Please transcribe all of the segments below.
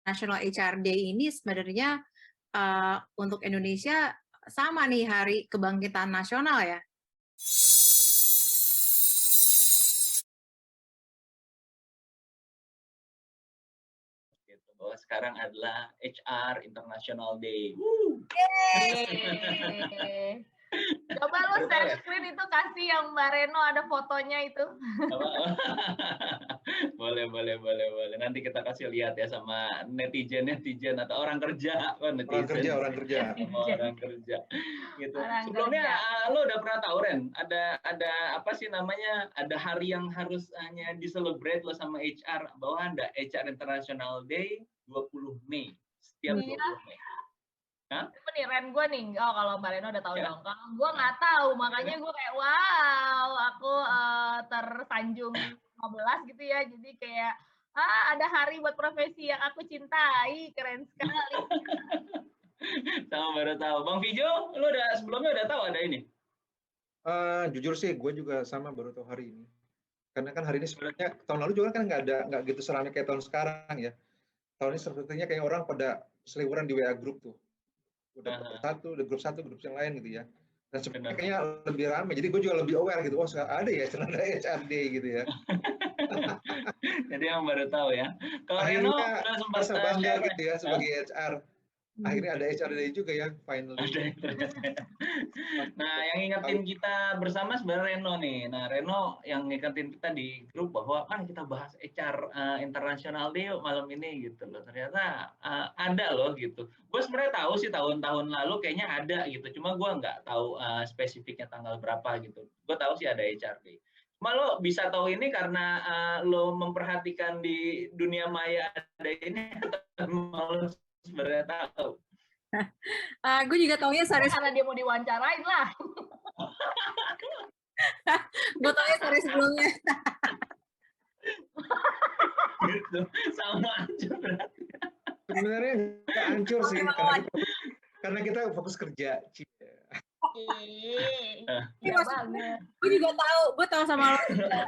National HR Day ini sebenarnya untuk Indonesia sama nih Hari Kebangkitan Nasional ya. Bahwa sekarang adalah HR International Day. Coba lo share screen itu, kasih yang Mbak Reno ada fotonya itu. Boleh. Nanti kita kasih lihat ya sama netizen atau orang kerja. Orang kerja. Orang kerja. Gitu. Orang Sebelumnya kerja. lo udah pernah tahu Ren, ada apa sih namanya? Ada hari yang harus hanya diselebrate lo sama HR, bahwa ada HR International Day 20 Mei. Setiap 20 Mei. Hah? Nih Ren, gue nih, kalau Mbak Reno udah tahu Ya. dong. Kalau gue nggak tahu, makanya gue kayak wow, aku tersanjung 15 gitu ya. Jadi kayak ada hari buat profesi yang aku cintai, keren sekali. Sama baru tahu. Bang Vijo, lo sebelumnya udah tahu ada ini? Jujur sih, gue juga sama baru tahu hari ini. Karena kan hari ini sebenarnya tahun lalu juga kan nggak gitu seramai kayak tahun sekarang ya. Tahun ini sepertinya kayak orang pada seliweran di WA group tuh. Udah grup satu, grup yang lain gitu ya. Dan sebenarnya kayaknya lebih ramai. Jadi gue juga lebih aware gitu. Oh, ada ya celana HRD gitu ya. Jadi yang baru tahu ya. Kalau Reno udah sempat bangga gitu ya sebagai HR. Akhirnya ada HRD juga ya, finally. Nah, yang ngingetin kita bersama sebenarnya Reno nih. Nah, Reno yang ngingetin kita di grup bahwa kan kita bahas HR International Day malam ini gitu loh. Ternyata ada loh gitu. Gue sebenarnya tahu sih tahun-tahun lalu kayaknya ada gitu. Cuma gue nggak tahu spesifiknya tanggal berapa gitu. Gue tahu sih ada HR Day. Cuma lo bisa tahu ini karena lo memperhatikan di dunia maya ada ini atau lo sebenarnya tahu? Gue juga taunya sehari karena dia mau diwawancarain lah. Gue taunya sehari sebelumnya. Gitu, sama hancur berarti. Sebenarnya nggak hancur sih, karena kita fokus kerja. Gue juga tahu sama lo.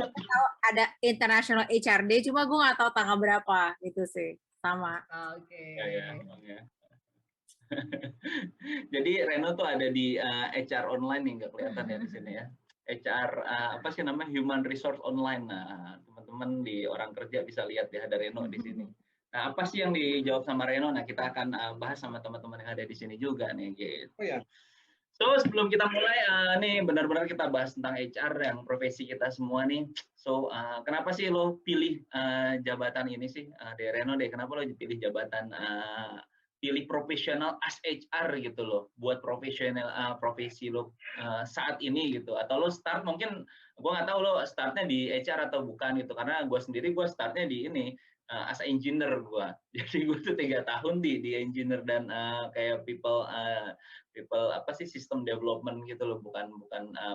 Tahu ada International HR Day, cuma gue nggak tahu tanggal berapa gitu sih. Sama. Oke. Ya. Jadi Reno tuh ada di HR online nih, nggak kelihatan ya di sini ya. HR apa sih namanya, Human Resource Online. Nah, teman-teman di orang kerja bisa lihat ya ada Reno di sini. Nah, apa sih yang dijawab sama Reno? Nah, kita akan bahas sama teman-teman yang ada di sini juga nih gitu. Oh ya. So, sebelum kita mulai nih benar-benar kita bahas tentang HR yang profesi kita semua nih. So, kenapa sih lo pilih jabatan ini sih, Reno deh? Kenapa lo pilih jabatan pilih profesional as HR gitu loh, buat profesional profesi lo saat ini gitu, atau lo start mungkin gue nggak tahu lo startnya di HR atau bukan gitu, karena gue sendiri gue startnya di ini as engineer gue, jadi gue tuh 3 tahun di engineer dan kayak people apa sih sistem development gitu loh, bukan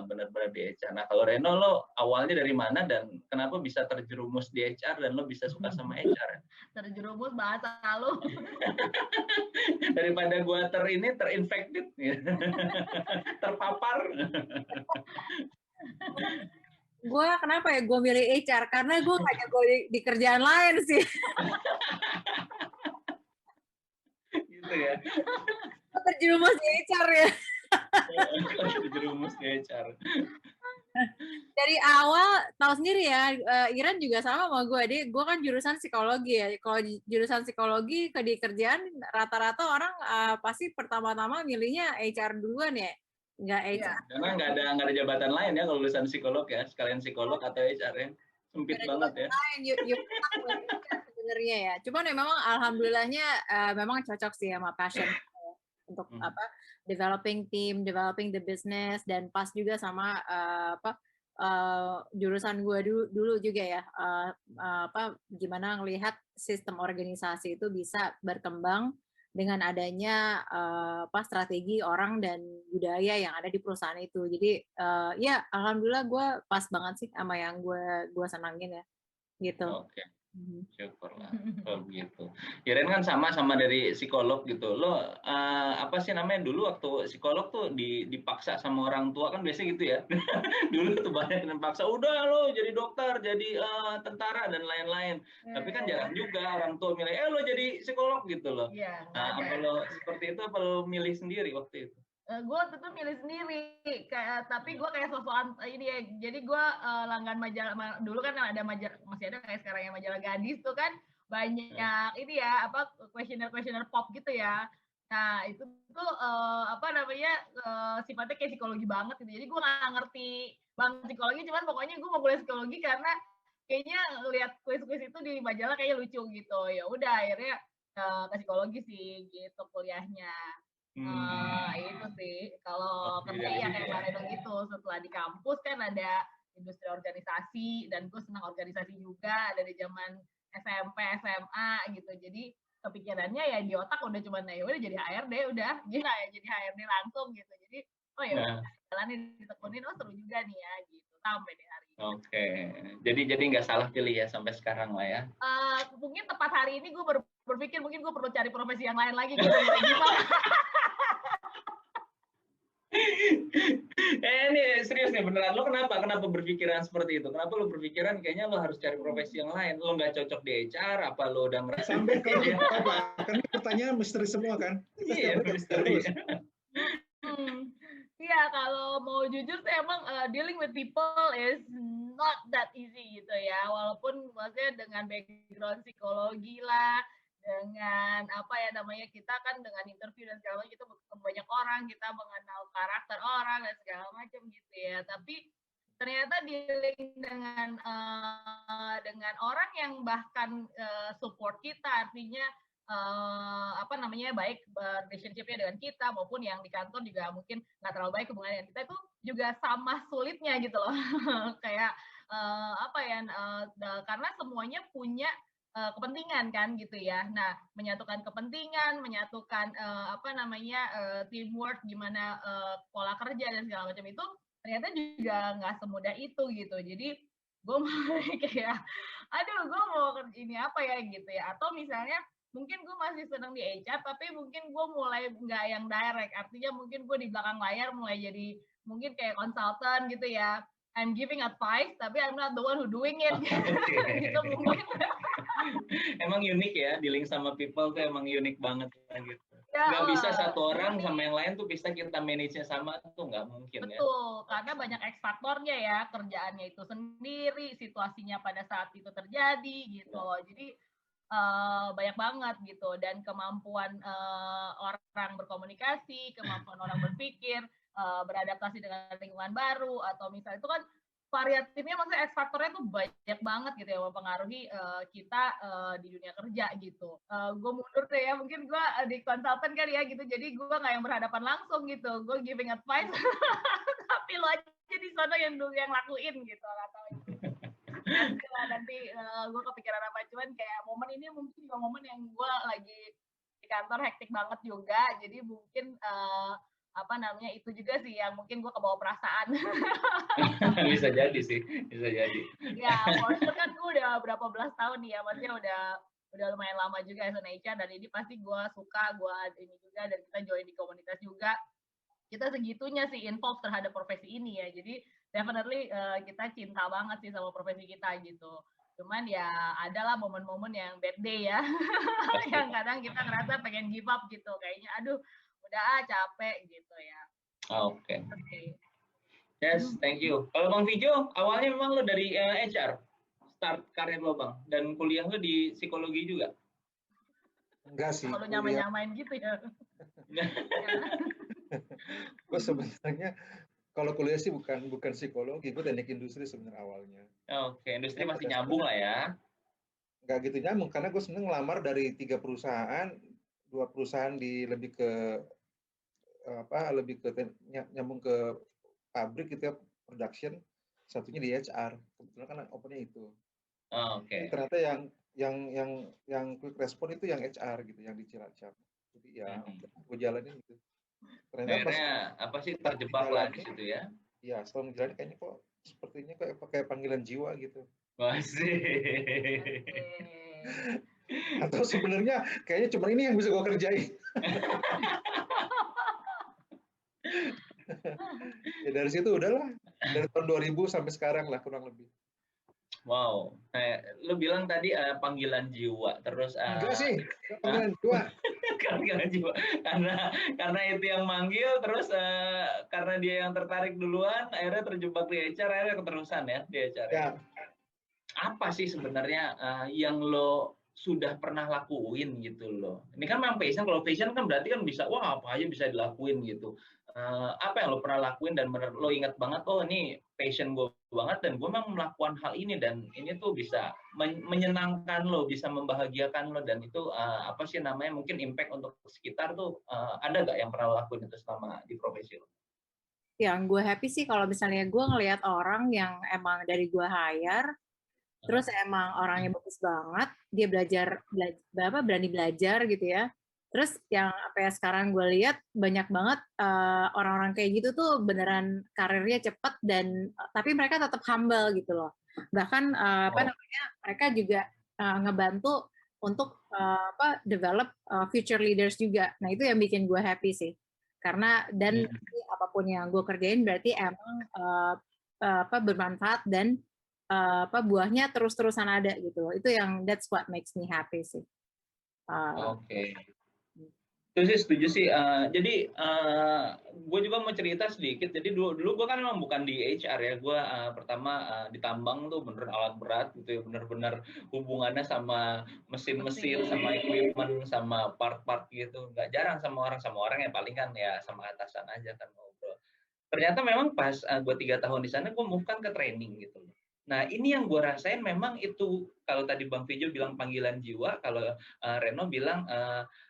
benar-benar di HR. Nah kalau Reno lo awalnya dari mana dan kenapa bisa terjerumus di HR dan lo bisa suka sama HR? Terjerumus bahasa lo. Daripada gue terinfected, terpapar. Gue kenapa ya gue milih HR? Karena gue nggak jago di kerjaan lain sih. Gitu ya. Terjerumus di HR ya. Terjerumus di HR. Dari awal tahu sendiri ya, Iran juga sama sama gue. Gue kan jurusan psikologi ya. Kalau jurusan psikologi di kerjaan rata-rata orang pasti pertama-tama milihnya HR duluan ya. Nggak HR. Ya, karena nggak ada jabatan lain ya kalau lulusan psikolog ya, sekalian psikolog atau HR ya. Sempit banget ya. Sebenarnya ya. Cuman memang alhamdulillahnya memang cocok sih sama passion untuk developing team, developing the business, dan pas juga sama jurusan gue dulu juga ya, gimana ngelihat sistem organisasi itu bisa berkembang dengan adanya strategi orang dan budaya yang ada di perusahaan itu. Jadi ya alhamdulillah gue pas banget sih sama yang gue senangin ya gitu. Oke. Syukurlah kalau begitu. Kirain kan sama dari psikolog gitu. Lo apa sih namanya dulu waktu psikolog tuh dipaksa sama orang tua kan biasanya gitu ya. Dulu tuh banyak yang paksa, udah lo jadi dokter, jadi tentara dan lain-lain. Tapi kan jarang juga orang tua milih, lo jadi psikolog gitu loh. Iya, Apa lo seperti itu apa lo milih sendiri waktu itu? Gue waktu itu milih sendiri, tapi gue kayak sosokan ini ya. Jadi gue langgan majalah dulu kan ada majalah, masih ada kayak sekarang yang majalah gadis tuh kan banyak ini ya apa kuesioner pop gitu ya. Nah itu tuh apa namanya sifatnya kayak psikologi banget gitu. Jadi gue nggak ngerti banget psikologi, cuman pokoknya gue mau kuliah psikologi karena kayaknya lihat kuis-kuis itu di majalah kayak lucu gitu. Ya udah akhirnya ke psikologi sih gitu kuliahnya. Itu sih kalau kerja ya kayak Mbak gitu, setelah di kampus kan ada industri organisasi dan gue senang organisasi juga dari zaman SMP SMA gitu. Jadi kepikirannya ya di otak udah cuma ya udah jadi HRD udah jadi HRD langsung gitu. Jadi oh ya jalanin ditekunin, oh seru juga nih ya gitu sampai di hari ini. Oke, jadi nggak salah pilih ya sampai sekarang lah ya. Mungkin tepat hari ini gue berpikir mungkin gue perlu cari profesi yang lain lagi gitu mulai gimana. Ini serius nih beneran, lo kenapa berpikiran seperti itu? Kenapa lo berpikiran kayaknya lo harus cari profesi yang lain? Lo nggak cocok di HR? Apa lo udah ngerasa? Sampai ke apa? Karena pertanyaan misteri semua kan? Iya, misteri. Iya, kalau mau jujur sih emang dealing with people is not that easy gitu ya. Walaupun maksudnya dengan background psikologi lah, dengan apa ya namanya kita kan dengan interview dan segala macam kita ketemu banyak orang, kita mengenal karakter orang dan segala macam gitu ya. Tapi ternyata dealing dengan orang yang bahkan support kita, artinya apa namanya baik relationship-nya dengan kita maupun yang di kantor juga mungkin nggak terlalu baik hubungannya dengan kita itu juga sama sulitnya gitu loh. Kayak apa ya karena semuanya punya kepentingan kan gitu ya. Nah, menyatukan kepentingan, menyatukan apa namanya teamwork, gimana pola kerja dan segala macam itu ternyata juga nggak semudah itu gitu. Jadi gue mulai kayak, aduh gue mau ini apa ya gitu ya. Atau misalnya mungkin gue masih seneng di HR, tapi mungkin gue mulai nggak yang direct. Artinya mungkin gue di belakang layar mulai jadi mungkin kayak konsultan gitu ya. I'm giving advice, tapi I'm not the one who doing it. Gitu mungkin. Emang unik ya, dealing sama people tuh emang unik banget gitu. Nggak bisa satu orang sama yang lain tuh bisa kita manage-nya sama tuh nggak mungkin. Betul, karena banyak X faktornya ya, kerjaannya itu sendiri, situasinya pada saat itu terjadi gitu. Jadi banyak banget gitu, dan kemampuan orang berkomunikasi, kemampuan orang berpikir, beradaptasi dengan lingkungan baru, atau misalnya itu kan variatifnya, maksudnya X faktornya tuh banyak banget gitu ya, mempengaruhi kita di dunia kerja gitu. Gue mundur deh ya, mungkin gue di konsultan kan ya gitu, jadi gue nggak yang berhadapan langsung gitu, gue giving advice, tapi lo aja di sana yang lakuin gitu, atau nanti gue kepikiran apa, cuman kayak momen ini mungkin juga momen yang gue lagi di kantor hektik banget juga, jadi mungkin apa namanya itu juga sih yang mungkin gue kebawa perasaan. Bisa jadi sih, bisa jadi. Ya, for sure kan gue udah berapa belas tahun nih ya, maksudnya udah lumayan lama juga as an HR, dan ini pasti gue suka, gue ini juga, dan kita join di komunitas juga, kita segitunya sih involved terhadap profesi ini ya, jadi definitely kita cinta banget sih sama profesi kita gitu. Cuman ya adalah momen-momen yang bad day ya, yang kadang kita ngerasa pengen give up gitu, kayaknya aduh udah capek gitu ya. Oke. Yes, thank you. Kalau Bang Vijo, awalnya memang lo dari HR, start karir lo Bang, dan kuliah lo di psikologi juga? Enggak sih. Kalau nyamain gitu ya. Gue sebenarnya kalau kuliah sih bukan psikologi, gue teknik industri sebenarnya awalnya. Oke, industri masih nyambung lah ya. Nggak gitu nyambung, karena gue sebenarnya ngelamar dari 3 perusahaan, 2 perusahaan lebih ke nyambung ke pabrik gitu ya, production, satunya di HR. Kebetulan kan opennya itu. Oke. Ternyata yang quick respon itu yang HR gitu, yang di Cilacap. Jadi ya gue jalanin gitu. Ternyata akhirnya apa sih terjebak lah di situ ya? Iya, setelah menjalani kayaknya kok sepertinya kayak pakai panggilan jiwa gitu. Masih. Atau sebenarnya kayaknya cuma ini yang bisa gue kerjain. Ya dari situ udahlah, dari tahun 2000 sampai sekarang lah kurang lebih. Wow, lu bilang tadi panggilan jiwa, terus Enggak sih, panggilan jiwa. panggilan jiwa, karena itu yang manggil, terus karena dia yang tertarik duluan, akhirnya terjebak di HR, akhirnya keterusan ya di HR. Ya. Apa sih sebenarnya yang lo sudah pernah lakuin gitu loh? Ini kan memang passion, kalau passion kan berarti kan bisa, wah apa aja bisa dilakuin gitu. Apa yang lo pernah lakuin dan bener lo ingat banget, oh ini passion gue banget dan gue memang melakukan hal ini dan ini tuh bisa menyenangkan lo, bisa membahagiakan lo dan itu apa sih namanya mungkin impact untuk sekitar tuh ada gak yang pernah lo lakuin itu selama di profesi lo? Yang gue happy sih kalau misalnya gue ngelihat orang yang emang dari gue hire, terus emang orangnya bagus banget, dia berani belajar gitu ya. Terus yang apa ya sekarang gue lihat banyak banget orang-orang kayak gitu tuh beneran karirnya cepat dan tapi mereka tetap humble gitu loh. Bahkan apa namanya mereka juga ngebantu untuk develop future leaders juga. Nah itu yang bikin gue happy sih. Karena dan apapun yang gue kerjain berarti emang bermanfaat dan buahnya terus-terusan ada gitu loh. Itu yang that's what makes me happy sih. Oke. Itu sih setuju sih. Jadi gue juga mau cerita sedikit. Jadi dulu gue kan memang bukan di HR ya. Gue pertama di tambang tuh bener alat berat gitu ya. Bener-bener hubungannya sama mesin-mesin, sama equipment, sama part-part gitu. Nggak jarang sama orang yang paling kan ya sama atasan aja kan ngobrol. Ternyata memang pas gue 3 tahun di sana gue move kan ke training gitu. Nah ini yang gue rasain memang itu kalau tadi Bang Vijo bilang panggilan jiwa, kalau Reno bilang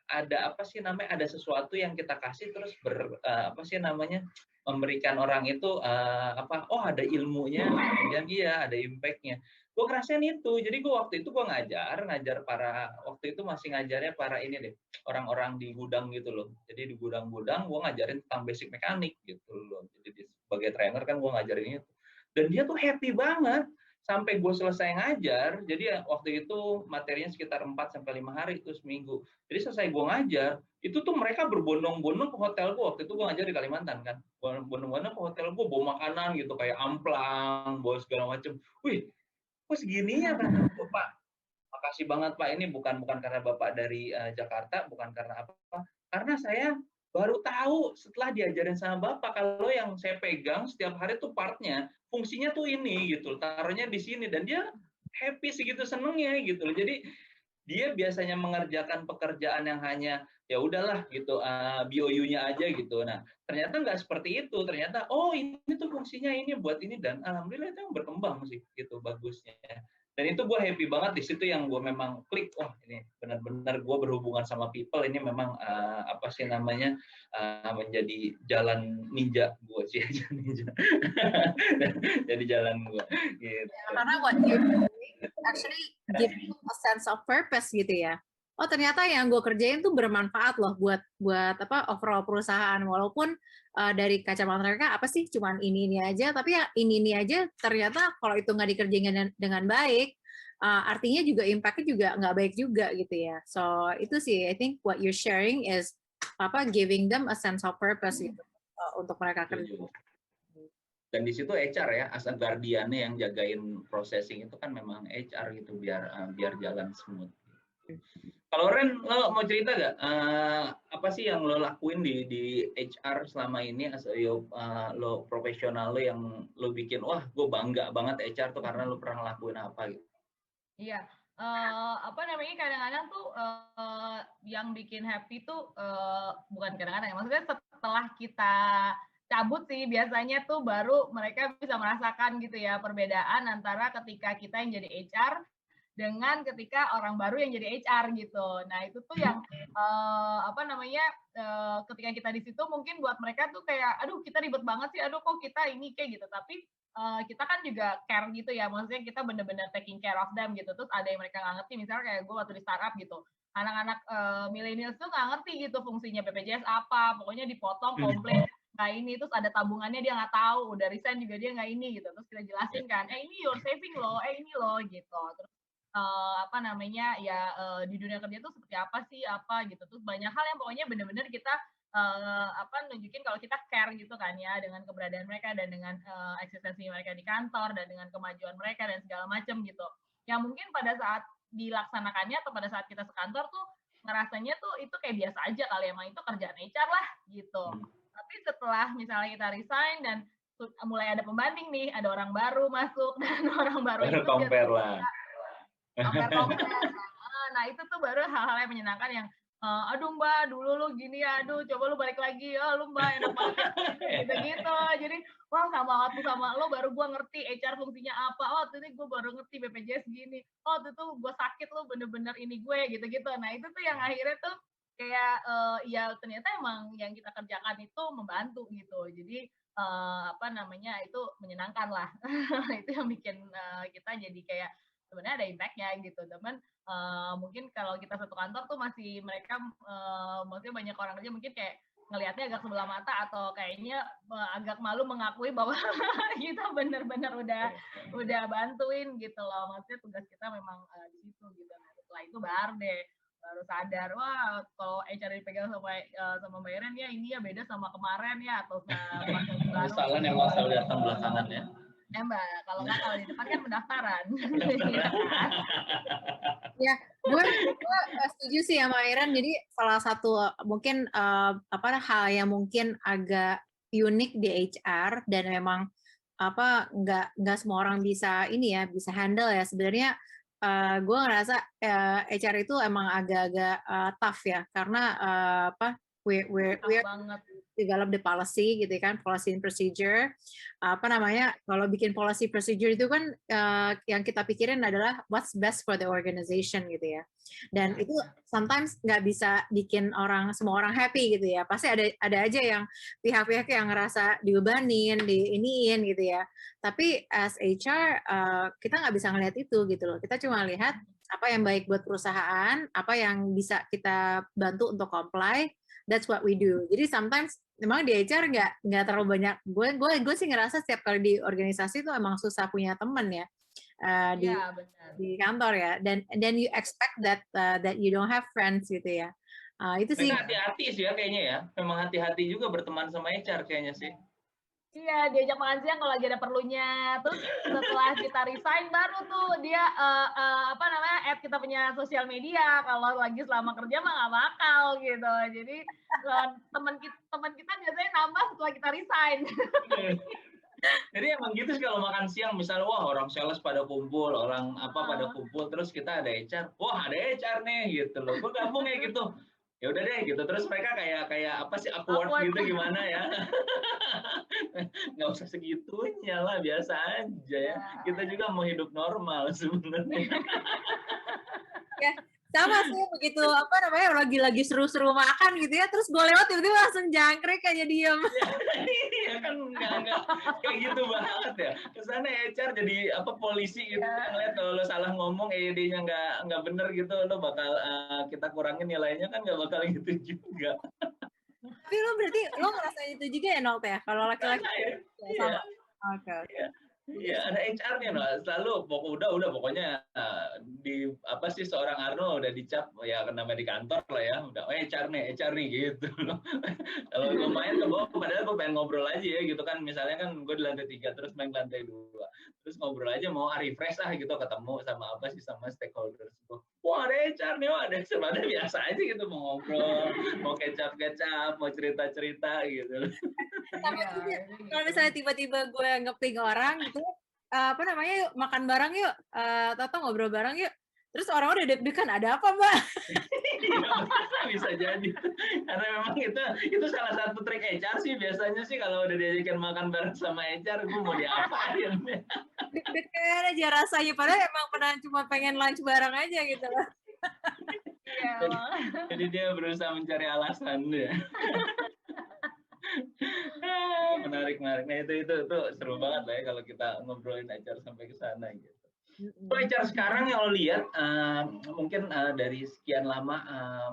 ada apa sih namanya, ada sesuatu yang kita kasih terus apa sih namanya memberikan orang itu oh ada ilmunya, kemudian iya ada impactnya. Gue ngerasain itu, jadi gue waktu itu gue ngajar waktu itu masih ngajarnya para ini deh, orang-orang di gudang gitu loh. Jadi di gudang-gudang gue ngajarin tentang basic mekanik gitu loh. Jadi sebagai trainer kan gue ngajarin itu. Dan dia tuh happy banget sampai gue selesai ngajar. Jadi waktu itu materinya sekitar 4-5 hari itu seminggu. Jadi selesai gue ngajar, itu tuh mereka berbondong-bondong ke hotel gue. Waktu itu gue ngajar di Kalimantan kan. Bondong-bondong ke hotel gue, bawa makanan gitu kayak amplang, bawa segala macem. Wih, kok segininya kan Pak? Makasih banget Pak, ini bukan karena Bapak dari Jakarta, bukan karena apa, karena saya baru tahu setelah diajarin sama Bapak kalau yang saya pegang setiap hari tuh partnya, fungsinya tuh ini gitu, taruhnya di sini dan dia happy segitu senengnya gitu. Jadi dia biasanya mengerjakan pekerjaan yang hanya ya udahlah gitu BOU-nya aja gitu. Nah, ternyata nggak seperti itu. Ternyata oh ini tuh fungsinya ini buat ini dan alhamdulillah itu yang berkembang sih gitu bagusnya. Dan itu gue happy banget di situ yang gue memang klik, wah ini benar-benar gue berhubungan sama people ini memang apa sih namanya menjadi jalan ninja gue sih ninja. Jadi jalan gue gitu. Ya, karena what you actually give you a sense of purpose gitu ya. Oh ternyata yang gue kerjain tuh bermanfaat loh buat apa overall perusahaan walaupun dari kacamata mereka apa sih cuman ini aja tapi ya ini aja ternyata kalau itu nggak dikerjain dengan baik artinya juga impactnya juga nggak baik juga gitu ya. So itu sih I think what you're sharing is giving them a sense of purpose gitu untuk mereka kerja. Dan di situ HR ya, as a guardian-nya yang jagain processing itu kan memang HR gitu biar jalan smooth. Kalau Ren, lo mau cerita nggak apa sih yang lo lakuin di HR selama ini as lo profesional lo yang lo bikin wah gue bangga banget HR tuh karena lo pernah lakuin apa gitu? Iya, apa namanya kadang-kadang tuh yang bikin happy tuh bukan kadang-kadang, maksudnya setelah kita cabut sih biasanya tuh baru mereka bisa merasakan gitu ya perbedaan antara ketika kita yang jadi HR dengan ketika orang baru yang jadi HR gitu. Nah itu tuh yang apa namanya ketika kita di situ mungkin buat mereka tuh kayak aduh kita ribet banget sih, aduh kok kita ini kayak gitu. Tapi kita kan juga care gitu ya, maksudnya kita bener-bener taking care of them gitu. Terus ada yang mereka nggak ngerti, misalnya kayak gue waktu di startup gitu, anak-anak milenial tuh nggak ngerti gitu fungsinya BPJS apa, pokoknya dipotong komplit kayak ini, terus ada tabungannya dia nggak tahu, udah resign juga dia nggak ini gitu, terus kita jelasin kan, ini your saving loh, ini loh gitu, terus apa namanya ya di dunia kerja tuh seperti apa sih apa gitu, terus banyak hal yang pokoknya bener-bener kita nunjukin kalau kita care gitu kan ya dengan keberadaan mereka dan dengan eksistensi mereka di kantor dan dengan kemajuan mereka dan segala macam gitu. Yang mungkin pada saat dilaksanakannya atau pada saat kita sekantor tuh ngerasanya tuh itu kayak biasa aja kali, emang itu kerjaan HR lah gitu. Tapi setelah misalnya kita resign dan mulai ada pembanding nih, ada orang baru masuk dan orang baru itu compare lah. Compare. Nah itu tuh baru hal-hal yang menyenangkan yang aduh mbak dulu lu gini ya, aduh coba lu balik lagi, lu mbak enak banget ya gitu-gitu. Jadi wah sama waktu sama lo baru gua ngerti HR fungsinya apa, waktu ini gua baru ngerti BPJS gini, waktu itu gua sakit lu bener-bener ini gue gitu-gitu. Nah itu tuh yang akhirnya tuh kayak ya ternyata emang yang kita kerjakan itu membantu gitu. Jadi apa namanya itu menyenangkan lah. Itu yang bikin kita jadi kayak sebenarnya ada impact-nya gitu. Teman mungkin kalau kita satu kantor tuh masih mereka maksudnya banyak orang kerja mungkin kayak ngelihatnya agak sebelah mata atau kayaknya agak malu mengakui bahwa kita benar-benar udah bantuin gitu loh. Maksudnya tugas kita memang di situ gitu. Nah, setelah itu baru sadar, wah kalau HR dipegang sama Mbak Iren ya ini ya beda sama kemarin ya atau baru. Kesalahan yang selalu datang belakangan ya. Mbak, kalau nggak kalau di depan kan pendaftaran. Ya, gue setuju sih sama Iren. Jadi salah satu mungkin hal yang mungkin agak unik di HR dan memang nggak semua orang bisa bisa handle ya. Sebenarnya gue ngerasa HR itu emang agak-agak tough ya karena we're banget. Develop the policy gitu kan, policy and procedure. Kalau bikin policy procedure itu kan yang kita pikirin adalah what's best for the organization gitu ya. Dan itu sometimes nggak bisa bikin semua orang happy gitu ya. Pasti ada aja yang pihak-pihak yang ngerasa dibebanin, diiniin gitu ya. Tapi as HR kita nggak bisa ngelihat itu gitu loh. Kita cuma lihat apa yang baik buat perusahaan, apa yang bisa kita bantu untuk comply. That's what we do. Jadi sometimes memang di HR nggak terlalu banyak. Gue sih ngerasa setiap kali di organisasi tuh emang susah punya temen ya di kantor ya. Dan you expect that you don't have friends gitu ya. Itu sih. Hati-hati sih ya kayaknya ya. Memang hati-hati juga berteman sama HR kayaknya sih. Iya, diajak makan siang kalau lagi ada perlunya. Terus setelah kita resign baru tuh dia add kita punya sosial media. Kalau lagi selama kerja mah nggak bakal gitu. Jadi teman kita biasanya nambah setelah kita resign. Jadi emang gitu sih kalau makan siang misalnya wah orang sales pada kumpul, orang pada kumpul terus kita ada HR. Wah, ada HR nih gitu loh. Gue gabung ya gitu. Ya udah deh gitu. Terus mereka kayak awkward gitu gimana ya. Nggak usah segitunya lah, biasa aja ya. Kita juga mau hidup normal sebenarnya. Ya, sama sih begitu lagi seru-seru makan gitu ya, terus gue lewat tiba-tiba langsung jangkrik aja diem. Iya kan nggak kayak gitu banget ya. Kesannya HR jadi polisi gitu, ngeliat kalau lo salah ngomong ED-nya nggak bener gitu, lo bakal kita kurangin nilainya kan nggak bakal gitu juga. Tapi lo berarti lo ngerasain itu juga ya Nolt ya? Kalau laki-laki sama. Oke. Iya, ada HR-nya loh. Selalu pokoknya seorang Arno udah dicap ya namanya di kantor lah ya. Udah HR nih gitu loh. Kalau gue main ke bawah padahal gue pengen ngobrol aja ya gitu kan. Misalnya kan gue di lantai 3 terus main lantai 2. Terus ngobrol aja mau refresh ketemu sama stakeholders. Wah, ada HR nih, ada sebenarnya biasa aja gitu mau ngobrol, mau kecap, mau cerita gitu. Kalau misalnya tiba-tiba gue nge-ping orang gitu, yuk makan bareng yuk, atau ngobrol bareng yuk. Terus orang udah deg-degan, ada apa Mbak? Bisa jadi. Karena memang itu salah satu trik HR sih biasanya sih kalau udah diajakin makan bareng sama HR, gue mau diapain. Deg-degan aja rasanya, padahal emang cuma pengen lunch bareng aja gitu loh. Jadi dia berusaha mencari alasan ya. Menarik. Nah itu seru banget lah ya kalau kita ngobrolin HR sampai ke sana gitu. So, HR sekarang yang lo lihat mungkin dari sekian lama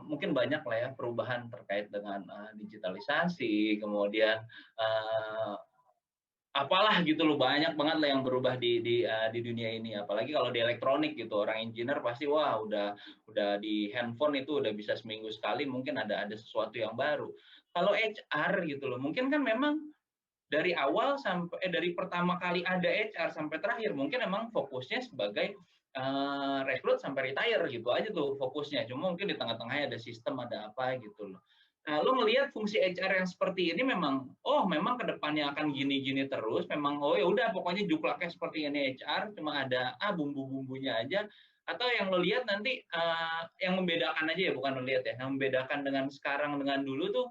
mungkin banyak lah ya perubahan terkait dengan digitalisasi, kemudian apalah gitu loh, banyak banget lah yang berubah di dunia ini, apalagi kalau di elektronik gitu, orang engineer pasti wah udah di handphone itu udah bisa seminggu sekali mungkin ada sesuatu yang baru. Kalau HR gitu loh, mungkin kan memang dari awal sampai dari pertama kali ada HR sampai terakhir mungkin emang fokusnya sebagai rekrut sampai retire gitu aja tuh fokusnya. Cuma mungkin di tengah-tengahnya ada sistem, ada apa gitu loh. Nah, lo ngelihat fungsi HR yang seperti ini memang memang kedepannya akan gini-gini terus. Memang ya udah pokoknya juklaknya seperti ini HR, cuma ada bumbu-bumbunya aja. Atau yang lo lihat nanti yang membedakan aja ya, bukan lo lihat ya, yang membedakan dengan sekarang dengan dulu tuh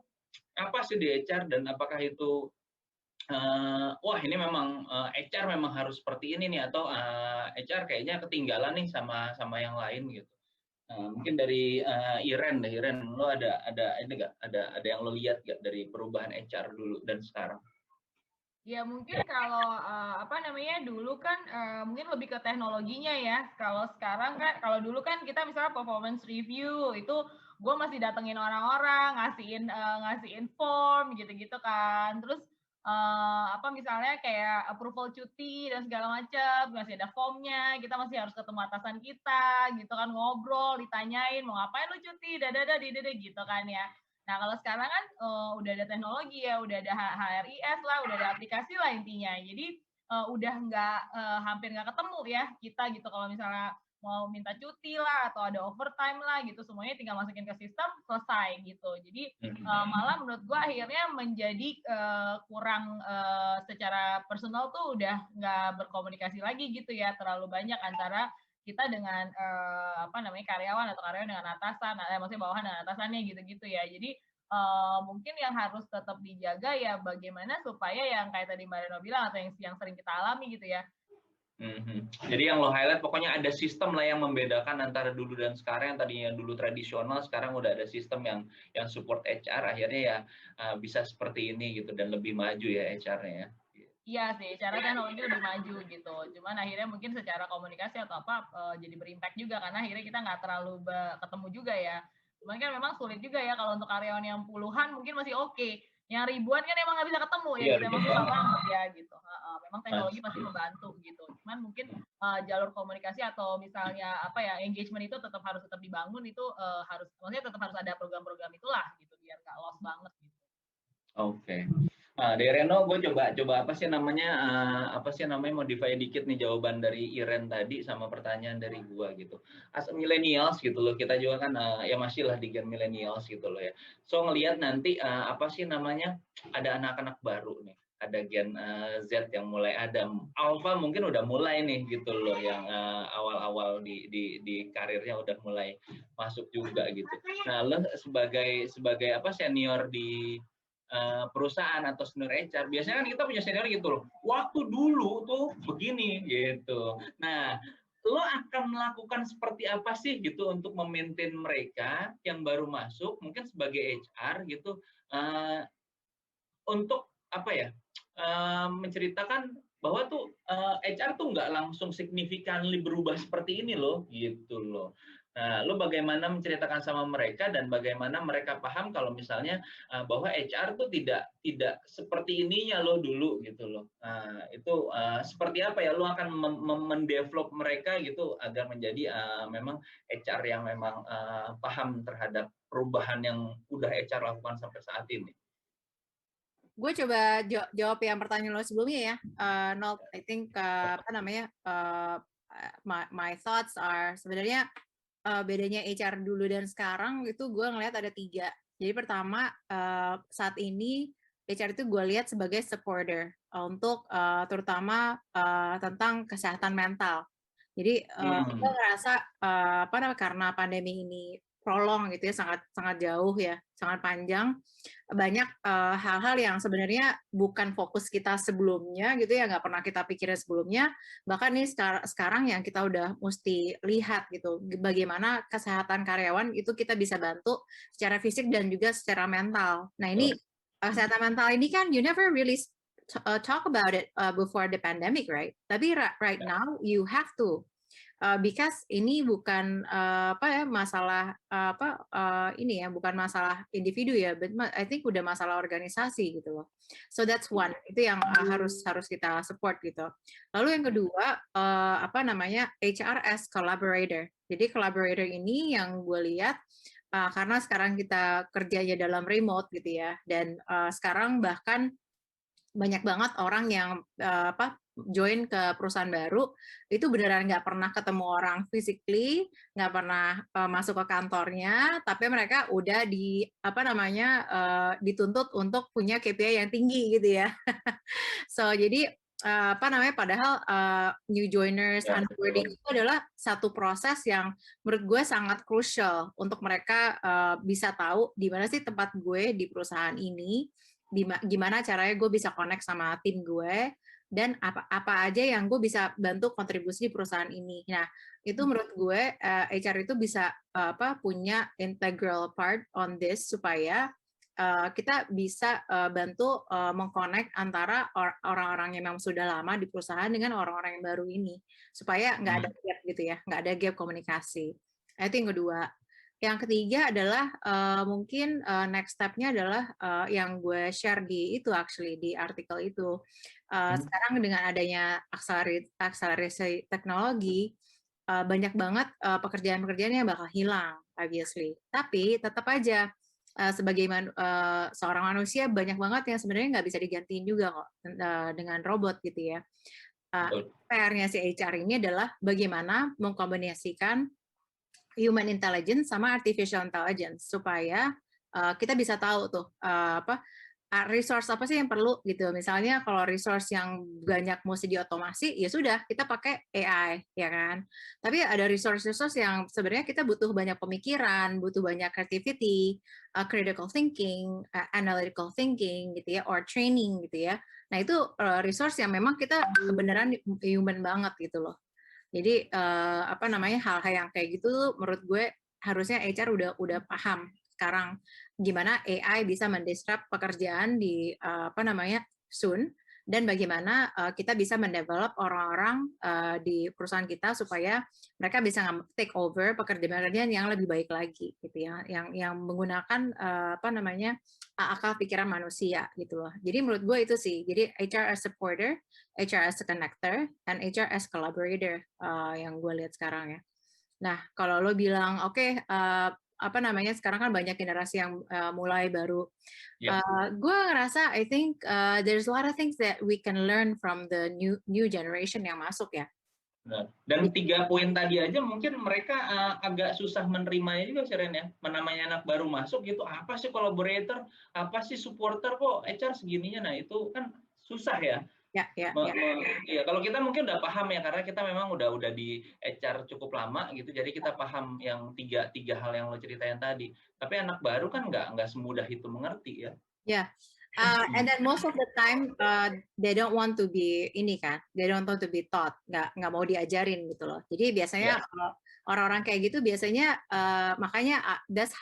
apa sih di HR, dan apakah itu wah ini memang HR memang harus seperti ini nih, atau HR kayaknya ketinggalan nih sama yang lain gitu. Mungkin dari Iren deh, Iren, lo ada ini nggak? Ada yang lo lihat nggak dari perubahan HR dulu dan sekarang? Ya mungkin kalau dulu kan mungkin lebih ke teknologinya ya. Kalau sekarang kan, kalau dulu kan kita misalnya performance review itu gue masih datengin orang-orang, ngasihin form gitu-gitu kan. Terus misalnya kayak approval cuti dan segala macam, masih ada formnya, kita masih harus ketemu atasan kita gitu kan, ngobrol, ditanyain mau ngapain lu cuti, gitu kan ya. Nah, kalau sekarang kan udah ada teknologi ya, udah ada HRIS lah, udah ada aplikasi lah intinya. Jadi udah hampir nggak ketemu ya kita gitu kalau misalnya mau minta cuti lah atau ada overtime lah gitu, semuanya tinggal masukin ke sistem, selesai gitu. Jadi malah menurut gue akhirnya menjadi kurang secara personal tuh udah nggak berkomunikasi lagi gitu ya, terlalu banyak antara kita dengan karyawan atau karyawan dengan atasan, maksudnya bawahan dengan atasannya gitu-gitu ya. Jadi mungkin yang harus tetap dijaga ya bagaimana supaya yang kayak tadi Mbak Reno bilang atau yang sering kita alami gitu ya. Jadi yang lo highlight pokoknya ada sistem lah yang membedakan antara dulu dan sekarang. Yang tadinya dulu tradisional, sekarang udah ada sistem yang support HR, akhirnya ya bisa seperti ini gitu dan lebih maju ya HR-nya ya. Iya sih, cara teknologi lebih maju gitu. Cuman akhirnya mungkin secara komunikasi atau apa jadi berimpact juga karena akhirnya kita nggak terlalu ketemu juga ya. Cuman kan memang sulit juga ya kalau untuk karyawan yang puluhan mungkin masih oke. Yang ribuan kan emang nggak bisa ketemu ya, gitu. Emang susah banget ya gitu. Memang teknologi pasti membantu gitu. Cuman mungkin jalur komunikasi atau misalnya engagement itu harus tetap dibangun, itu maksudnya tetap harus ada program-program itulah gitu biar nggak lost banget gitu. Oke. Dari Reno, gue coba apa sih namanya modify dikit nih jawaban dari Iren tadi sama pertanyaan dari gue gitu. As millennials gitu loh, kita juga kan ya masih lah di gen millennials gitu loh ya. So ngelihat nanti ada anak-anak baru nih, ada gen Z yang mulai ada, Alpha mungkin udah mulai nih gitu loh, yang awal-awal di karirnya udah mulai masuk juga gitu. Nah, lo sebagai senior di perusahaan atau senior HR, biasanya kan kita punya senior gitu loh, waktu dulu tuh begini gitu. Nah, lo akan melakukan seperti apa sih gitu untuk memaintain mereka yang baru masuk mungkin sebagai HR gitu, untuk menceritakan bahwa tuh HR tuh nggak langsung significantly berubah seperti ini loh gitu loh. Nah, lo bagaimana menceritakan sama mereka dan bagaimana mereka paham kalau misalnya bahwa HR tuh tidak seperti ininya lo dulu gitu loh. Nah, itu seperti apa ya lo akan mendevelop mereka gitu agar menjadi memang HR yang memang paham terhadap perubahan yang udah HR lakukan sampai saat ini. Gue coba jawab yang pertanyaan lo sebelumnya ya. I think my thoughts are sebenarnya bedanya HR dulu dan sekarang itu gue ngelihat ada 3. Jadi pertama, saat ini HR itu gue lihat sebagai supporter untuk terutama tentang kesehatan mental. Jadi gue ngerasa karena pandemi ini prolong gitu ya, sangat jauh ya, sangat panjang, banyak hal-hal yang sebenarnya bukan fokus kita sebelumnya gitu ya, nggak pernah kita pikirin sebelumnya, bahkan nih sekarang yang kita udah mesti lihat gitu, bagaimana kesehatan karyawan itu kita bisa bantu secara fisik dan juga secara mental. Nah ini kesehatan mental ini kan you never really talk about it before the pandemic, right? Tapi right now you have to. Because ini bukan masalah ini ya, bukan masalah individu ya, but I think udah masalah organisasi gitu loh. So that's one, itu yang harus kita support gitu. Lalu yang kedua HR as collaborator. Jadi collaborator ini yang gue lihat karena sekarang kita kerjanya dalam remote gitu ya, dan sekarang bahkan banyak banget orang yang join ke perusahaan baru itu beneran nggak pernah ketemu orang physically, nggak pernah masuk ke kantornya, tapi mereka udah dituntut untuk punya KPI yang tinggi gitu ya. So jadi padahal new joiners onboarding itu adalah satu proses yang menurut gue sangat crucial untuk mereka bisa tahu di mana sih tempat gue di perusahaan ini, gimana caranya gue bisa connect sama tim gue, dan apa aja yang gue bisa bantu kontribusi di perusahaan ini. Nah, itu menurut gue HR itu bisa punya integral part on this supaya kita bisa bantu mengconnect antara orang-orang yang memang sudah lama di perusahaan dengan orang-orang yang baru ini, supaya nggak ada gap gitu ya, nggak ada gap komunikasi. Itu yang kedua. Yang ketiga adalah mungkin next step-nya adalah yang gue share di artikel itu. Sekarang dengan adanya akselerasi teknologi, banyak banget pekerjaan-pekerjaan yang bakal hilang, obviously. Tapi tetap aja sebagai seorang manusia banyak banget yang sebenarnya nggak bisa digantiin juga kok dengan robot gitu ya. PR-nya si HR ini adalah bagaimana mengkombinasikan human intelligence sama artificial intelligence supaya kita bisa tahu tuh resource apa sih yang perlu gitu. Misalnya kalau resource yang banyak mesti diotomasi, ya sudah kita pakai AI ya kan. Tapi ada resource yang sebenarnya kita butuh banyak pemikiran, butuh banyak creativity, critical thinking, analytical thinking gitu ya, or training gitu ya. Nah itu resource yang memang kita beneran human banget gitu loh. Jadi hal-hal yang kayak gitu menurut gue harusnya HR udah paham sekarang gimana AI bisa mendisrupt pekerjaan di soon, dan bagaimana kita bisa mendevelop orang-orang di perusahaan kita supaya mereka bisa take over pekerjaan yang lebih baik lagi gitu ya, yang menggunakan akal pikiran manusia gitu loh. Jadi menurut gue itu sih. Jadi HR as supporter, HR as a connector, and HR as collaborator yang gue lihat sekarang ya. Nah, kalau lo bilang sekarang kan banyak generasi yang mulai baru. Gue ngerasa I think there's a lot of things that we can learn from the new generation yang masuk ya. Dan 3 poin tadi aja mungkin mereka agak susah menerimanya juga sih Ren ya. Namanya anak baru masuk gitu, apa sih collaborator, apa sih supporter, kok HR segininya. Nah itu kan susah ya. Ya, kalau kita mungkin udah paham ya, karena kita memang udah di HR cukup lama gitu, jadi kita paham yang tiga hal yang lo ceritain tadi. Tapi anak baru kan nggak semudah itu mengerti ya. Ya. And then most of the time they don't want to be they don't want to be taught, nggak mau diajarin gitu loh. Jadi biasanya orang-orang kayak gitu biasanya makanya that's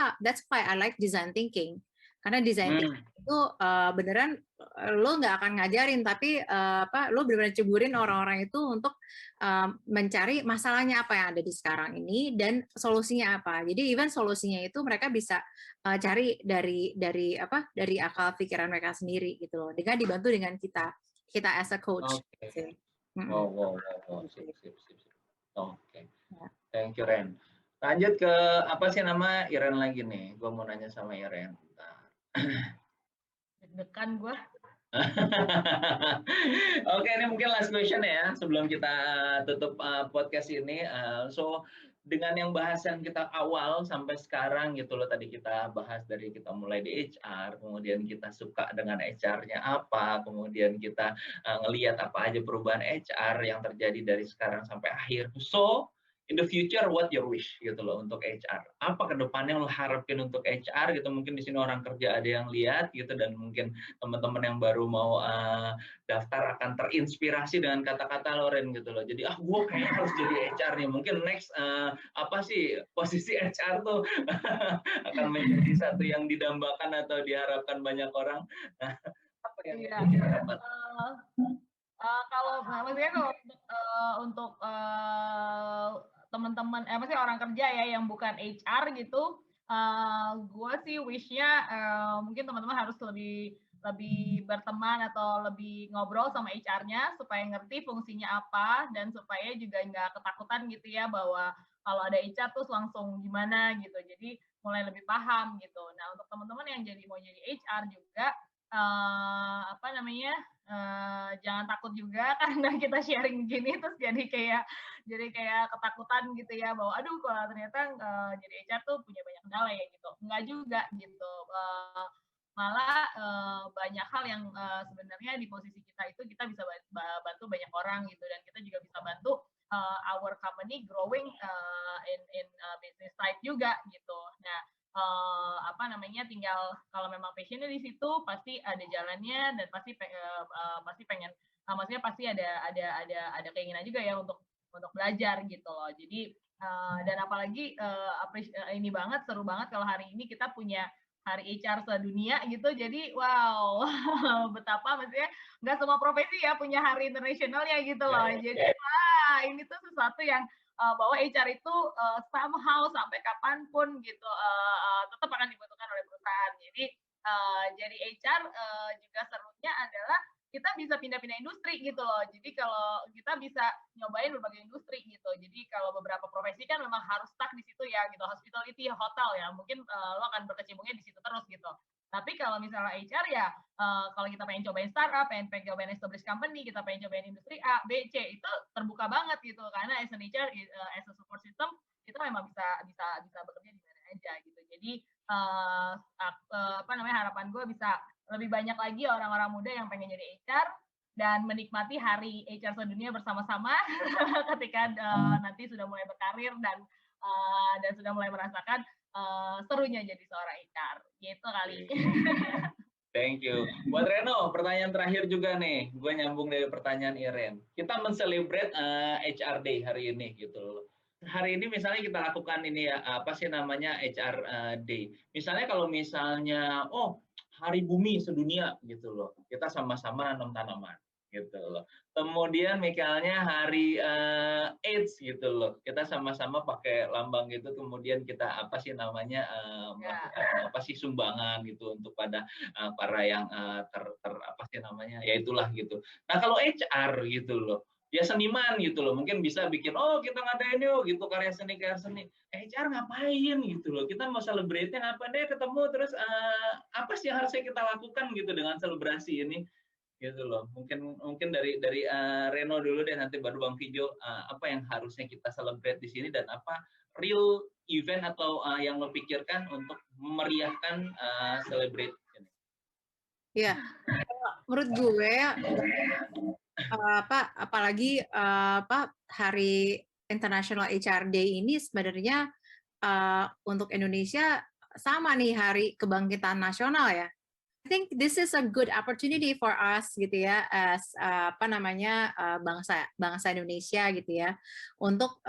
why I like design thinking, karena design thinking itu beneran lo nggak akan ngajarin, tapi lo beneran ceburin orang-orang itu untuk mencari masalahnya apa yang ada di sekarang ini dan solusinya apa. Jadi even solusinya itu mereka bisa cari dari akal pikiran mereka sendiri gitu loh, dengan dibantu dengan kita as a coach. Wow. Sip. Oke. Thank you Ren. Lanjut ke nama Iren lagi nih. Gue mau nanya sama Iren. Deg-degan gue. Oke, ini mungkin last question ya sebelum kita tutup podcast ini. So dengan yang bahasan kita awal sampai sekarang gitu loh, tadi kita bahas dari kita mulai di HR, kemudian kita suka dengan HR-nya apa, kemudian kita ngelihat apa aja perubahan HR yang terjadi dari sekarang sampai akhir. So in the future, what your wish gitu loh untuk HR? Apa kedepannya yang lo harapin untuk HR gitu? Mungkin di sini orang kerja ada yang lihat gitu, dan mungkin teman-teman yang baru mau daftar akan terinspirasi dengan kata-kata Loren gitu loh. Jadi gue kayak harus jadi HR nih. Mungkin next apa sih posisi HR tuh akan menjadi satu yang didambakan atau diharapkan banyak orang. Apa yang diharapkan? Kalau maksudnya kalau teman-teman, maksudnya orang kerja ya yang bukan HR gitu, gue sih wish-nya mungkin teman-teman harus lebih berteman atau lebih ngobrol sama HR-nya supaya ngerti fungsinya apa dan supaya juga nggak ketakutan gitu ya bahwa kalau ada HR terus langsung gimana gitu. Jadi mulai lebih paham gitu. Nah, untuk teman-teman yang mau jadi HR juga jangan takut juga karena kita sharing gini terus jadi kayak ketakutan gitu ya bahwa aduh kalau ternyata jadi HR tuh punya banyak kendala ya gitu. Enggak juga gitu. Malah banyak hal yang sebenarnya di posisi kita itu kita bisa bantu banyak orang gitu dan kita juga bisa bantu our company growing in business side juga gitu. Nah, tinggal kalau memang passionnya di situ pasti ada jalannya dan pasti pengen maksudnya pasti ada keinginan juga ya untuk belajar gitu loh. Jadi dan apalagi ini banget seru banget kalau hari ini kita punya Hari HR sedunia gitu. Jadi wow, betapa maksudnya nggak semua profesi ya punya hari internasionalnya gitu loh. Jadi wah, ini tuh sesuatu yang bahwa HR itu somehow sampai kapanpun gitu tetap akan dibutuhkan oleh perusahaan. Jadi HR juga serunya adalah kita bisa pindah-pindah industri gitu loh. Jadi kalau kita bisa nyobain berbagai industri gitu. Jadi kalau beberapa profesi kan memang harus stuck di situ ya gitu. Hospitality, hotel ya. Mungkin lo akan berkecimpungnya di situ terus gitu. Tapi kalau misalnya HR ya, kalau kita pengen cobain startup, pengen cobain established company, kita pengen cobain industri A, B, C, itu terbuka banget gitu. Karena as an HR, as a support system, kita memang bisa bekerja di mana aja gitu. Jadi harapan gue bisa lebih banyak lagi orang-orang muda yang pengen jadi HR dan menikmati hari HR sedunia bersama-sama ketika nanti sudah mulai berkarir dan sudah mulai merasakan serunya jadi seorang HR. Gitu kali. Thank you. Buat Reno, pertanyaan terakhir juga nih. Gue nyambung dari pertanyaan Iren. Kita men-celebrate HR Day hari ini gitu loh. Hari ini misalnya kita lakukan ini ya, apa sih namanya HR Day. Misalnya kalau misalnya, Hari Bumi Sedunia gitu loh. Kita sama-sama nanam tanaman gitu loh. Kemudian misalnya Hari AIDS gitu loh. Kita sama-sama pakai lambang gitu. Kemudian kita apa sih namanya melakukan apa sih sumbangan gitu untuk pada para yang apa sih namanya ya itulah gitu. Nah kalau HR gitu loh. Ya seniman gitu loh, mungkin bisa bikin, kita ngadain yuk gitu karya seni. HR ngapain gitu loh, kita mau celebrate-nya ngapain deh ketemu, terus apa sih yang harusnya kita lakukan gitu dengan selebrasi ini gitu loh. Mungkin dari Reno dulu deh, nanti baru Bang Fijo, apa yang harusnya kita celebrate di sini dan apa real event atau yang lo pikirkan untuk memeriahkan celebrate ini. Ya, menurut gue apalagi Hari International HR Day ini sebenarnya untuk Indonesia sama nih Hari Kebangkitan Nasional ya. I think this is a good opportunity for us gitu ya as bangsa Indonesia gitu ya untuk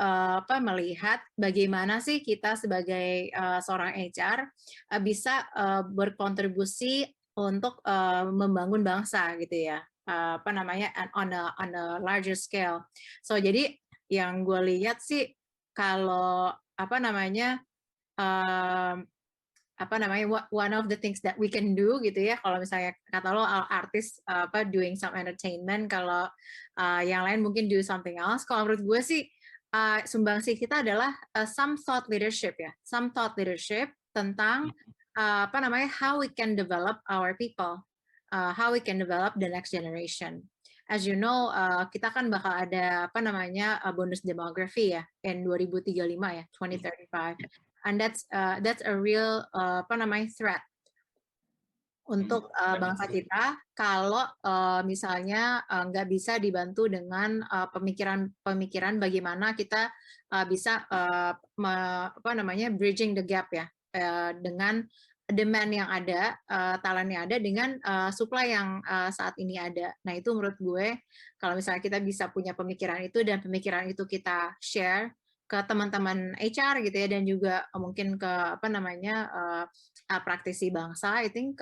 melihat bagaimana sih kita sebagai seorang HR bisa berkontribusi untuk membangun bangsa gitu ya. On a larger scale. So jadi yang gue lihat sih kalau one of the things that we can do gitu ya, kalau misalnya kata lo artis doing some entertainment, kalau yang lain mungkin do something else. Kalau menurut gue sih sumbangsi kita adalah some thought leadership tentang how we can develop our people. How we can develop the next generation. As you know, kita kan bakal ada bonus demografi ya in 2035 ya, 2035, and that's a real threat untuk bangsa kita kalau misalnya nggak bisa dibantu dengan pemikiran bagaimana kita bisa bridging the gap ya dengan demand yang ada, talent yang ada dengan supply yang saat ini ada. Nah itu menurut gue kalau misalnya kita bisa punya pemikiran itu dan pemikiran itu kita share ke teman-teman HR gitu ya, dan juga mungkin ke apa namanya praktisi bangsa. I think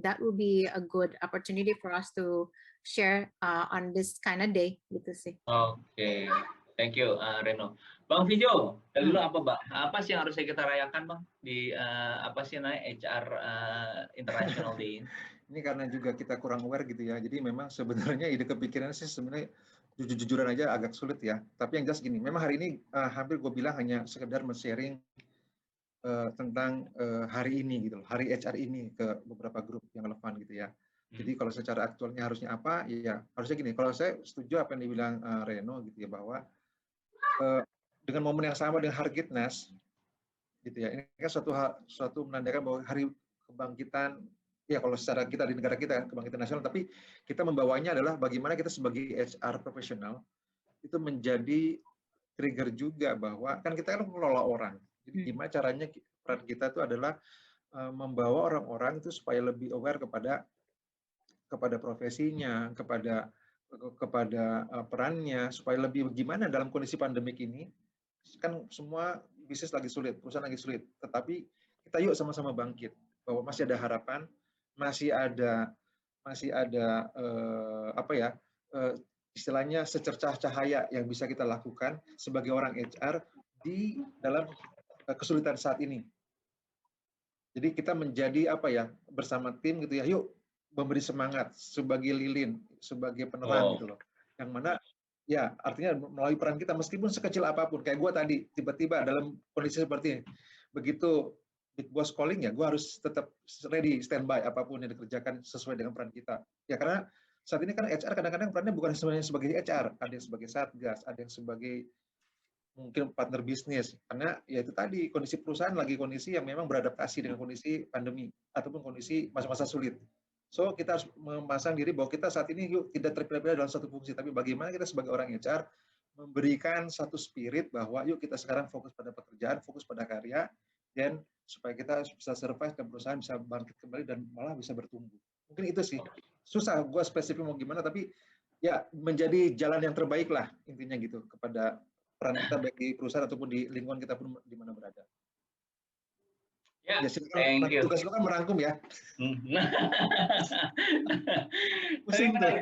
that would be a good opportunity for us to share on this kind of day gitu sih. Oke, thank you Reno. Bang Vijo, dari lu apa Bang? Apa sih yang harusnya kita rayakan Bang di apa sih namanya HR International Day ini? Ini karena juga kita kurang aware gitu ya. Jadi memang sebenarnya ide kepikiran sih sebenarnya jujur-jujuran aja agak sulit ya. Tapi yang jelas gini, memang hari ini hampir gue bilang hanya sekedar men-sharing tentang hari ini gitu loh, hari HR ini ke beberapa grup yang relevan gitu ya. Jadi kalau secara aktualnya harusnya apa? Ya harusnya gini. Kalau saya setuju apa yang dibilang Reno gitu ya, bahwa dengan momen yang sama dengan Hargitnas gitu ya. Ini kan suatu menandakan bahwa hari kebangkitan, ya kalau secara kita di negara kita kebangkitan nasional, tapi kita membawanya adalah bagaimana kita sebagai HR profesional itu menjadi trigger juga bahwa kan kita kan mengelola orang. Jadi gimana caranya peran kita itu adalah membawa orang-orang itu supaya lebih aware kepada profesinya, kepada perannya, supaya lebih gimana dalam kondisi pandemik ini. Kan semua bisnis lagi sulit, perusahaan lagi sulit, tetapi kita yuk sama-sama bangkit bahwa masih ada harapan, masih ada istilahnya secercah cahaya yang bisa kita lakukan sebagai orang HR di dalam kesulitan saat ini. Jadi kita menjadi bersama tim gitu ya, yuk memberi semangat sebagai lilin, sebagai penerang gitu loh. Yang mana ya artinya melalui peran kita meskipun sekecil apapun, kayak gue tadi tiba-tiba dalam kondisi seperti ini, begitu big boss calling ya gue harus tetap ready, standby apapun yang dikerjakan sesuai dengan peran kita. Ya karena saat ini kan HR kadang-kadang perannya bukan sebenarnya sebagai HR, ada yang sebagai satgas, ada yang sebagai mungkin partner bisnis, karena ya itu tadi kondisi perusahaan lagi kondisi yang memang beradaptasi dengan kondisi pandemi ataupun kondisi masa-masa sulit. So kita harus memasang diri bahwa kita saat ini yuk tidak terpilih-pilih dalam satu fungsi, tapi bagaimana kita sebagai orang HR memberikan satu spirit bahwa yuk kita sekarang fokus pada pekerjaan, fokus pada karya, dan supaya kita bisa survive dan perusahaan bisa bangkit kembali dan malah bisa bertumbuh. Mungkin itu sih, susah gue spesifik mau gimana, tapi ya menjadi jalan yang terbaik lah intinya gitu kepada peran kita baik di perusahaan ataupun di lingkungan kita pun di mana berada. Ya, silakan, tugas lo kan merangkum ya. Pusing tuh.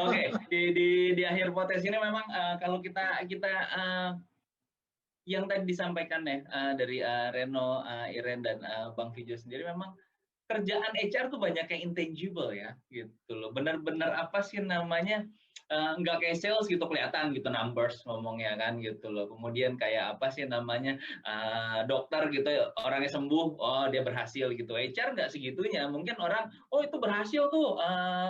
Oke, di akhir podcast ini memang kalau kita yang tadi disampaikan ya dari Reno, Iren dan Bang Vijo sendiri, memang kerjaan HR tuh banyak yang intangible ya gitu loh. Benar-benar apa sih namanya, nggak kayak sales gitu kelihatan gitu numbers ngomongnya kan gitu loh. Kemudian kayak apa sih namanya, dokter gitu orangnya sembuh, oh dia berhasil gitu. HR nggak segitunya, mungkin orang oh itu berhasil tuh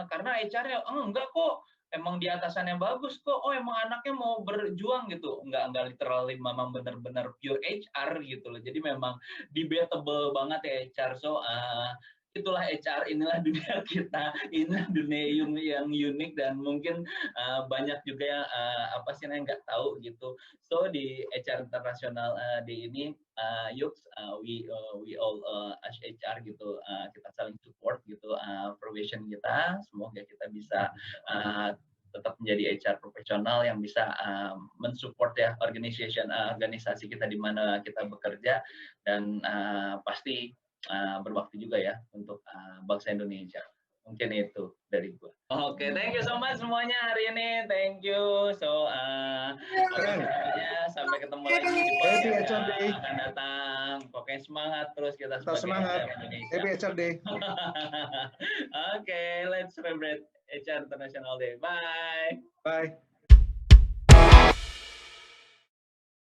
karena HR-nya enggak kok, emang di atasannya bagus kok, oh emang anaknya mau berjuang gitu. Enggak literally memang benar-benar pure HR gitu loh. Jadi memang debatable banget ya HR. So itulah HR, inilah dunia kita, inilah dunia yang unik dan mungkin banyak juga yang apa sih yang nggak tahu gitu. So di HR Internasional di ini, yuk we all as HR gitu, kita saling support gitu profession kita. Semoga kita bisa tetap menjadi HR profesional yang bisa mensupport ya organisasi kita di mana kita bekerja, dan pasti berbakti juga ya untuk bangsa Indonesia. Mungkin itu dari gue. Oke, thank you so much semuanya hari ini. Thank you. So sampai ketemu lagi di podcast yang akan datang. Pokoknya semangat terus kita sebagai semangat. Indonesia. Happy HR Day. Oke, let's celebrate HR International Day. Bye. Bye.